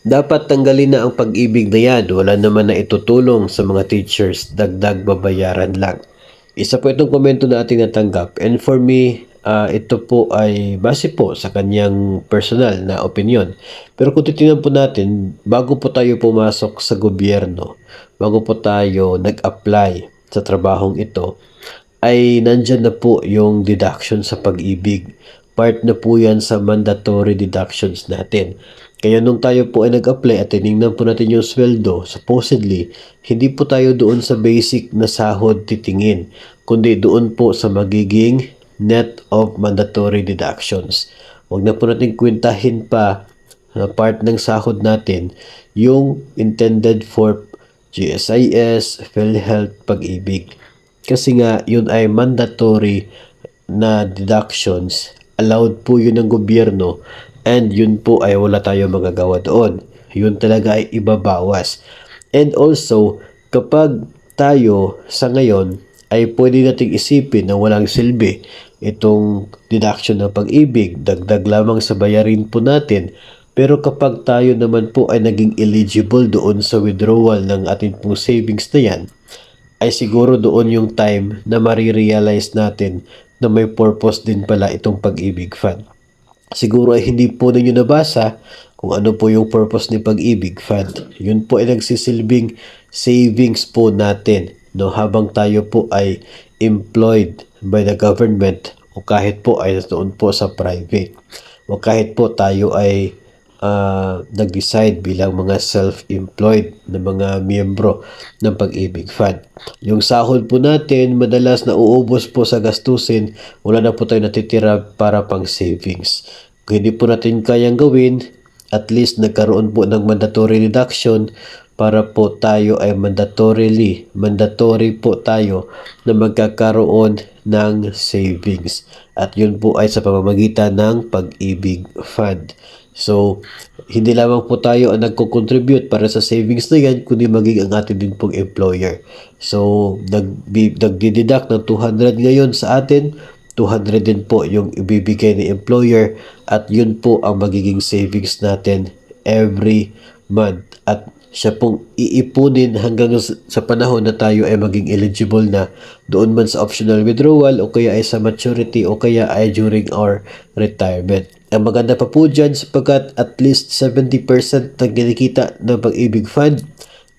Dapat tanggalin na ang pag-ibig na yan. Wala naman na itutulong sa mga teachers. Dagdag babayaran lang. Isa po itong komento na ating natanggap. And for me, ito po ay base po sa kanyang personal na opinion. Pero kung titingnan po natin, bago po tayo pumasok sa gobyerno, bago po tayo nag-apply sa trabahong ito, ay nandyan na po yung deduction sa pag-ibig. Part na po yan sa mandatory deductions natin. Kaya nung tayo po ay nag-apply at tinignan po natin yung sweldo, supposedly, hindi po tayo doon sa basic na sahod titingin, kundi doon po sa magiging net of mandatory deductions. Huwag na po natin kwentahin pa na part ng sahod natin yung intended for GSIS, PhilHealth, Pag-ibig. Kasi nga, yun ay mandatory na deductions. Allowed po yun ng gobyerno and yun po ay wala tayo magagawa doon. Yun talaga ay ibabawas. And also, kapag tayo sa ngayon ay pwede nating isipin na walang silbi itong deduction ng pag-ibig, dagdag lamang sa bayarin po natin. Pero kapag tayo naman po ay naging eligible doon sa withdrawal ng ating pong savings na yan, ay siguro doon yung time na marirealize natin na may purpose din pala itong pag-ibig fund. Siguro ay hindi po ninyo nabasa kung ano po yung purpose ni pag-ibig fund. Yun po ay nagsisilbing savings po natin, no, habang tayo po ay employed by the government o kahit po ay doon po sa private o kahit po tayo ay nag-decide bilang mga self-employed na mga miyembro ng Pag-ibig Fund. Yung sahod po natin madalas nauubos po sa gastusin, wala na po tayo natitira para pang savings. Kung hindi po natin kayang gawin, at least nagkaroon po ng mandatory deduction para po tayo ay mandatory po tayo na magkakaroon ng savings. At yun po ay sa pamamagitan ng Pag-ibig Fund. So, hindi lamang po tayo ang nagko-contribute para sa savings na yan, kundi maging ang atin din pong employer. So, nagdi-deduct ng 200 ngayon sa atin, 200 din po yung ibibigay ni employer at yun po ang magiging savings natin every month. At siya pong iipunin hanggang sa panahon na tayo ay maging eligible na doon man sa optional withdrawal o kaya ay sa maturity o kaya ay during our retirement. Ang maganda pa po dyan sapagkat at least 70% ng kinikita ng Pag-ibig Fund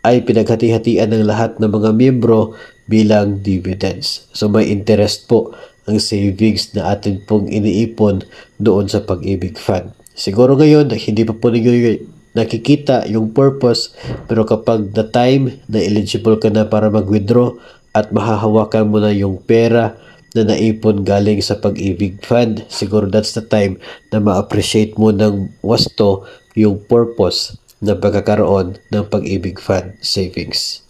ay pinaghati-hatian ng lahat ng mga miyembro bilang dividends. So may interest po ang savings na atin pong iniipon doon sa Pag-ibig Fund. Siguro ngayon hindi pa po ninyo nakikita yung purpose, pero kapag the time na eligible ka na para mag-withdraw at mahahawakan mo na yung pera na naipon galing sa Pag-ibig Fund, siguro that's the time na ma-appreciate mo ng wasto yung purpose na pagkakaroon ng Pag-ibig Fund savings.